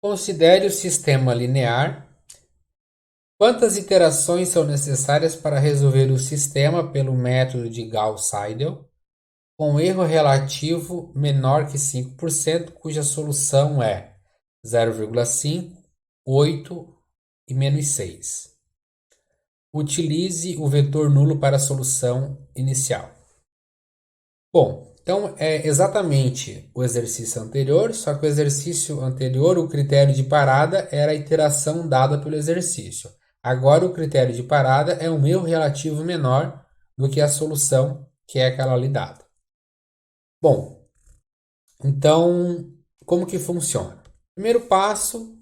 Considere o sistema linear. Quantas iterações são necessárias para resolver o sistema pelo método de Gauss-Seidel, com erro relativo menor que 5%, cuja solução é 0,5, 8 e menos 6. Utilize o vetor nulo para a solução inicial. Bom, então é exatamente o exercício anterior, só que o exercício anterior, o critério de parada era a iteração dada pelo exercício. Agora o critério de parada é um erro relativo menor do que a solução, que é aquela ali dada. Bom, então como que funciona? Primeiro passo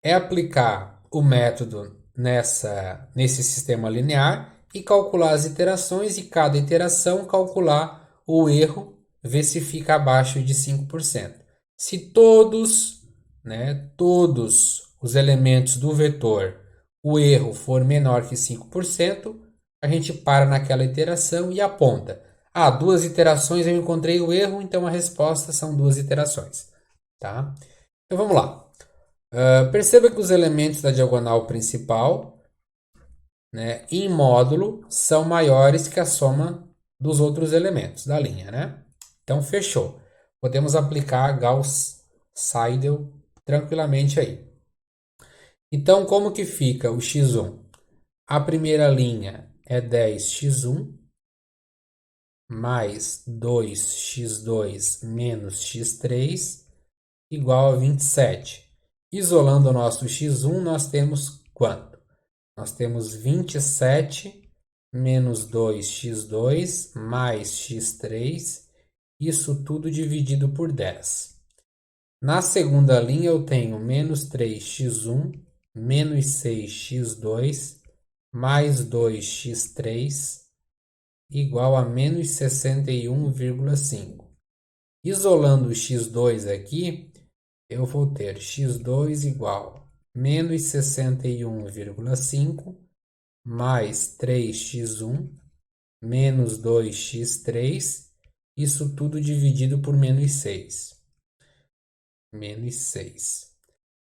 é aplicar o método nesse sistema linear e calcular as iterações e cada iteração calcular o erro, ver se fica abaixo de 5%. Se todos os elementos do vetor, o erro for menor que 5%, a gente para naquela iteração e aponta. Duas iterações eu encontrei o erro, então a resposta são duas iterações. Tá? Então vamos lá. Perceba que os elementos da diagonal principal, né, em módulo são maiores que a soma dos outros elementos da linha, né? Então fechou. Podemos aplicar Gauss-Seidel tranquilamente aí. Então como que fica o x1? A primeira linha é 10x1 mais 2x2 menos x3 igual a 27. Isolando o nosso x1, nós temos quanto? Nós temos 27 menos 2x2 mais x3, isso tudo dividido por 10. Na segunda linha eu tenho menos 3x1 menos 6x2 mais 2x3 igual a menos 61,5. Isolando o x2 aqui, eu vou ter x2 igual a menos 61,5 mais 3x1 menos 2x3, isso tudo dividido por menos 6. Menos 6.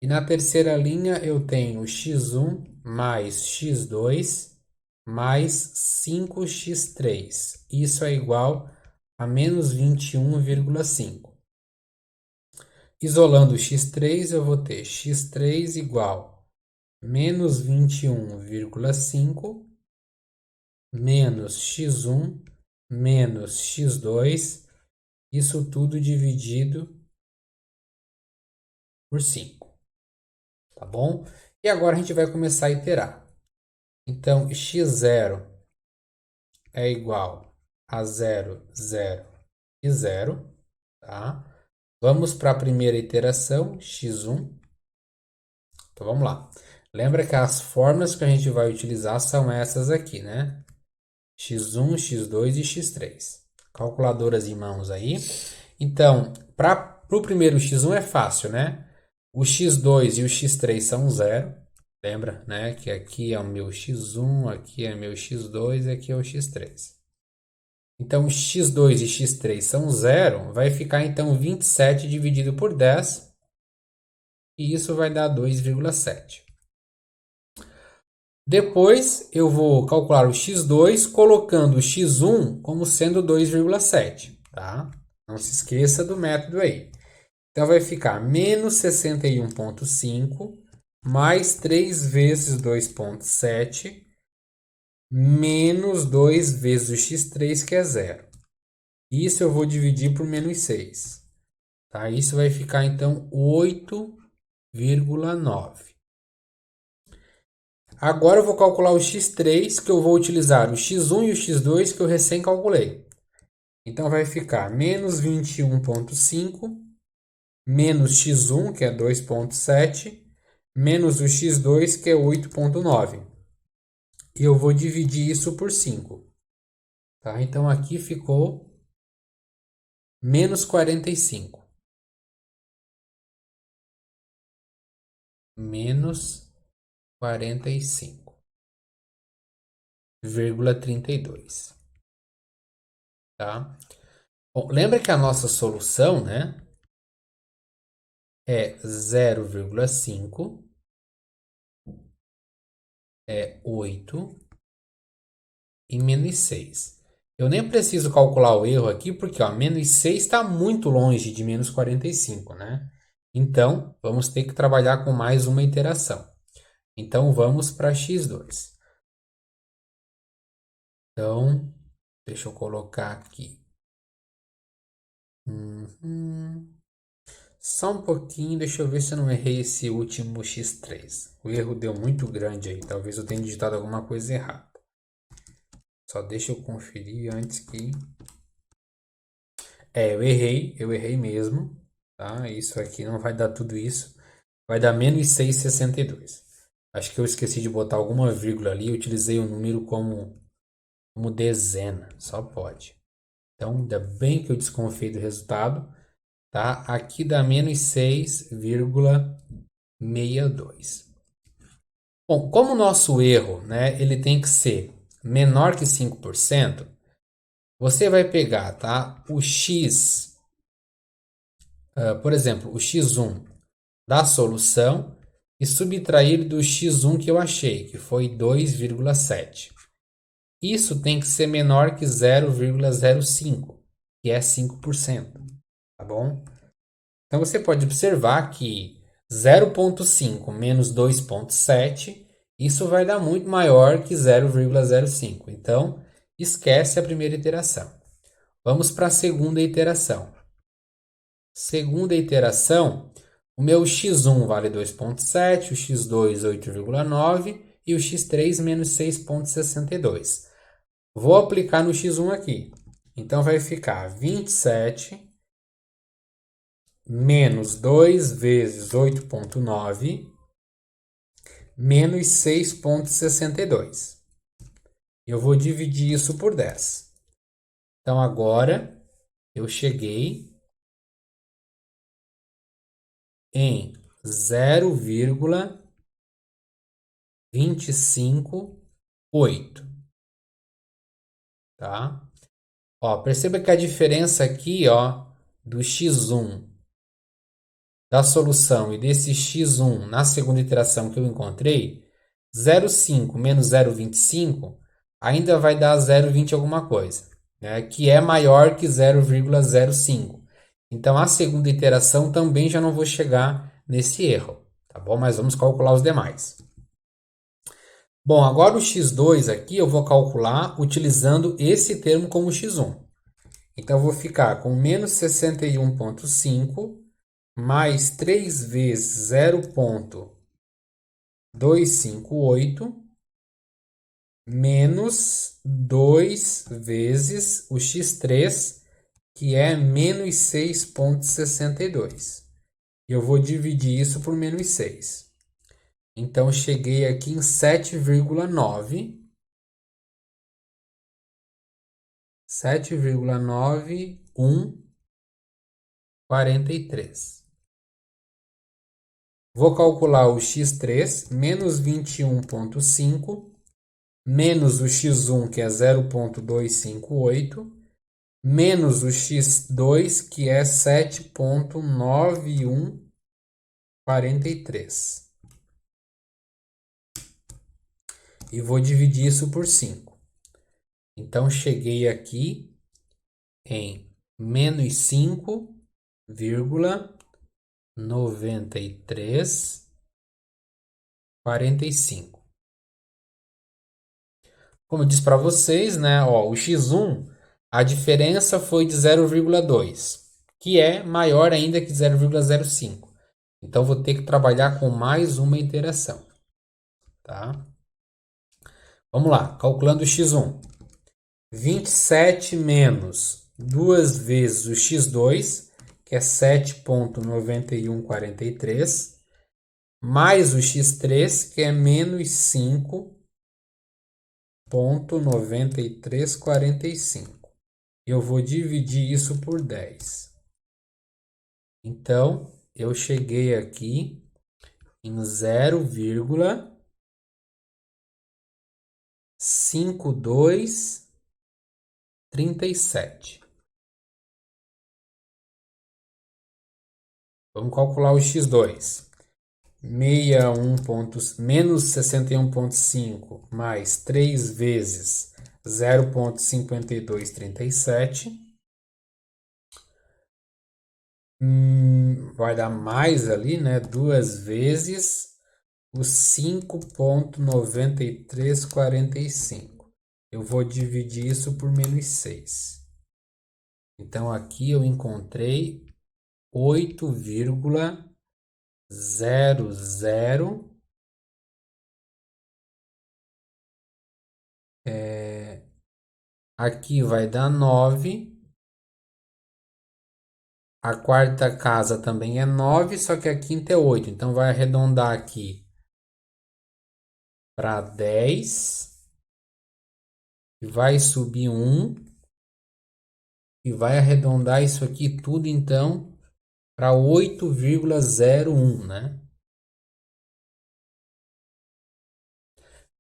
E na terceira linha eu tenho x1 mais x2 mais 5x3. Isso é igual a menos 21,5. Isolando o x3, eu vou ter x3 igual a menos 21,5 menos x1 menos x2, isso tudo dividido por 5. Tá bom? E agora a gente vai começar a iterar. Então, x0 é igual a 0, 0 e 0. Tá? Vamos para a primeira iteração, x1. Então, vamos lá. Lembra que as fórmulas que a gente vai utilizar são essas aqui, né? x1, x2 e x3. Calculadoras em mãos aí. Então, para o primeiro x1 é fácil, né? O x2 e o x3 são 0. Lembra, né? Que aqui é o meu x1, aqui é meu x2 e aqui é o x3. Então, x2 e x3 são 0. Vai ficar, então, 27 dividido por 10. E isso vai dar 2,7. Depois, eu vou calcular o x2 colocando o x1 como sendo 2,7. Tá? Não se esqueça do método aí. Então, vai ficar menos 61,5 mais 3 vezes 2,7 menos 2 vezes o x3, que é 0. Isso eu vou dividir por menos 6. Tá? Isso vai ficar, então, 8,9. Agora eu vou calcular o x3, que eu vou utilizar o x1 e o x2 que eu recém calculei. Então, vai ficar menos 21,5 menos x1, que é 2,7, menos o x2, que é 8,9. E eu vou dividir isso por 5. Tá? Então, aqui ficou menos 45. Menos 45,32. Tá? Bom, lembra que a nossa solução, né? é 0,5, é 8 e menos 6. Eu nem preciso calcular o erro aqui, porque ó, menos 6 está muito longe de menos 45, né? Então, vamos ter que trabalhar com mais uma iteração. Então, vamos para x2. Então, deixa eu colocar aqui. Só um pouquinho, deixa eu ver se eu não errei esse último x3. O erro deu muito grande aí, talvez eu tenha digitado alguma coisa errada. Só deixa eu conferir antes que... eu errei mesmo, tá? Isso aqui não vai dar tudo isso. Vai dar menos 6,62. Acho que eu esqueci de botar alguma vírgula ali, eu utilizei o número como dezena, só pode. Então, ainda bem que eu desconfiei do resultado, tá? Aqui dá menos 6,62. Bom, como o nosso erro, né, ele tem que ser menor que 5%, você vai pegar, tá, o x, por exemplo, o x1 da solução e subtrair do x1 que eu achei, que foi 2,7. Isso tem que ser menor que 0,05, que é 5%, tá bom? Então você pode observar que 0,5 menos 2,7, isso vai dar muito maior que 0,05. Então, esquece a primeira iteração. Vamos para a segunda iteração. Segunda iteração, o meu x1 vale 2,7, o x2 8,9 e o x3 menos 6,62. Vou aplicar no x1 aqui. Então vai ficar 27 menos 2 vezes 8,9 menos 6,62. Eu vou dividir isso por 10. Então agora eu cheguei em 0,258, tá? Ó, perceba que a diferença aqui, ó, do x1 da solução e desse x1 na segunda iteração que eu encontrei, 0,5 menos 0,25 ainda vai dar 0,20 alguma coisa, né? Que é maior que 0,05. Então, a segunda iteração também já não vou chegar nesse erro, tá bom? Mas vamos calcular os demais. Bom, agora o x2 aqui eu vou calcular utilizando esse termo como x1. Então, eu vou ficar com menos 61,5 mais 3 vezes 0,258 menos 2 vezes o x3, que é menos 6,62. Eu vou dividir isso por menos 6. Então, cheguei aqui em 7,9. 7,9143. Vou calcular o x3, menos 21,5, menos o x1, que é 0,258, menos o x2, que é 7,9143. E vou dividir isso por 5. Então, cheguei aqui em menos 5,9345. Como eu disse para vocês, né, ó, o x1, a diferença foi de 0,2, que é maior ainda que 0,05. Então, vou ter que trabalhar com mais uma iteração, tá? Vamos lá, calculando o x1. 27 menos 2 vezes o x2, que é 7,9143, mais o x3, que é menos 5,9345. Eu vou dividir isso por 10. Então, eu cheguei aqui em 0,5237. Vamos calcular o x2. Menos 61,5 mais 3 vezes 0,5237. Vai dar mais ali, né? 2 vezes o 5,9345. Eu vou dividir isso por menos 6. Então, aqui eu encontrei 8,00. Aqui vai dar 9. A quarta casa também é 9, só que a quinta é 8. Então, vai arredondar aqui para 10. E vai subir 1. E vai arredondar isso aqui tudo, então, para 8,01, né?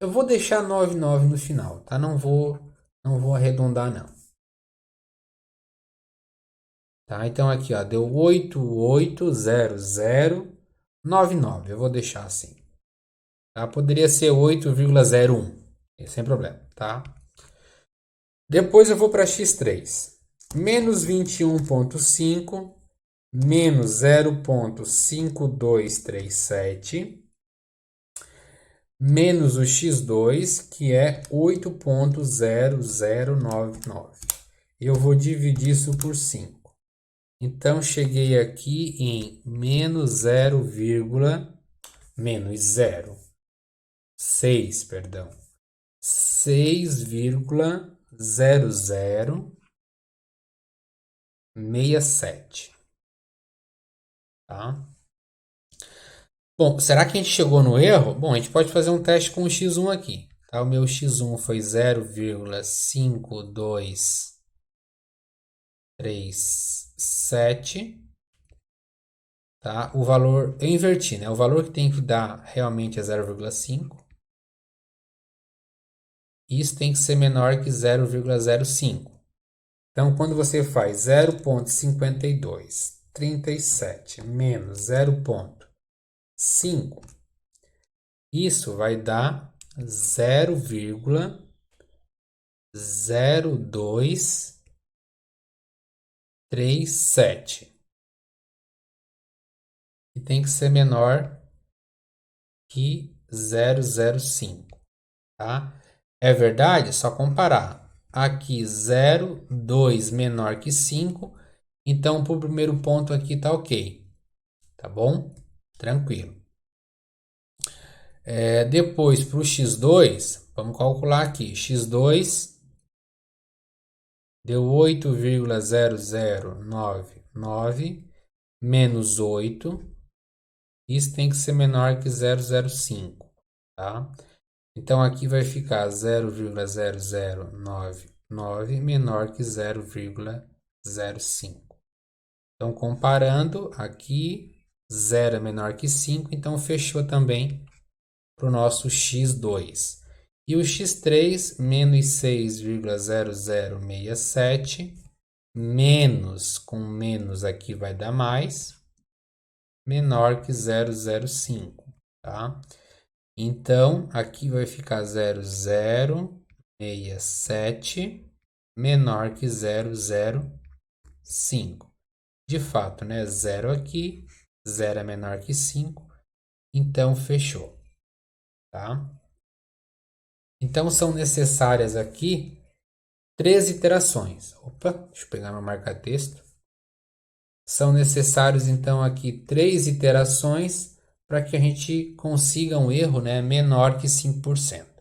Eu vou deixar 99 no final, tá? Não vou arredondar, não. Tá? Então, aqui, ó, deu 880099. Eu vou deixar assim. Tá? Poderia ser 8,01, sem problema, tá? Depois eu vou para x3. Menos 21,5 menos 0,5237 menos o x2, que é 8,0099. Eu vou dividir isso por 5. Então, cheguei aqui em menos 6, perdão. 6,0067. Tá? Bom, será que a gente chegou no erro? Bom, a gente pode fazer um teste com o x1 aqui. Tá? O meu x1 foi 0,5237. Tá? O valor, eu inverti, né? O valor que tem que dar realmente é 0,5. Isso tem que ser menor que 0,05. Então, quando você faz 0,5237 menos 0,5, isso vai dar 0,0237. E tem que ser menor que 0,05, tá? É verdade? É só comparar. Aqui 0,2 menor que 5. Então, para o primeiro ponto aqui tá ok. Tá bom? Tranquilo. Depois, para o x2, vamos calcular aqui. x2 deu 8,0099 menos 8. Isso tem que ser menor que 0,05, tá? Então, aqui vai ficar 0,0099 menor que 0,05. Então, comparando, aqui 0 é menor que 5, então fechou também para o nosso x2. E o x3, menos 6,0067, menos, com menos aqui vai dar mais, menor que 0,05, tá? Então, aqui vai ficar 0,067 menor que 0,05. De fato, né? 0 aqui, 0 é menor que 5, então fechou, tá? Então, são necessárias aqui 3 iterações. Opa, deixa eu pegar meu marca-texto. São necessários, então, aqui 3 iterações para que a gente consiga um erro, né, menor que 5%.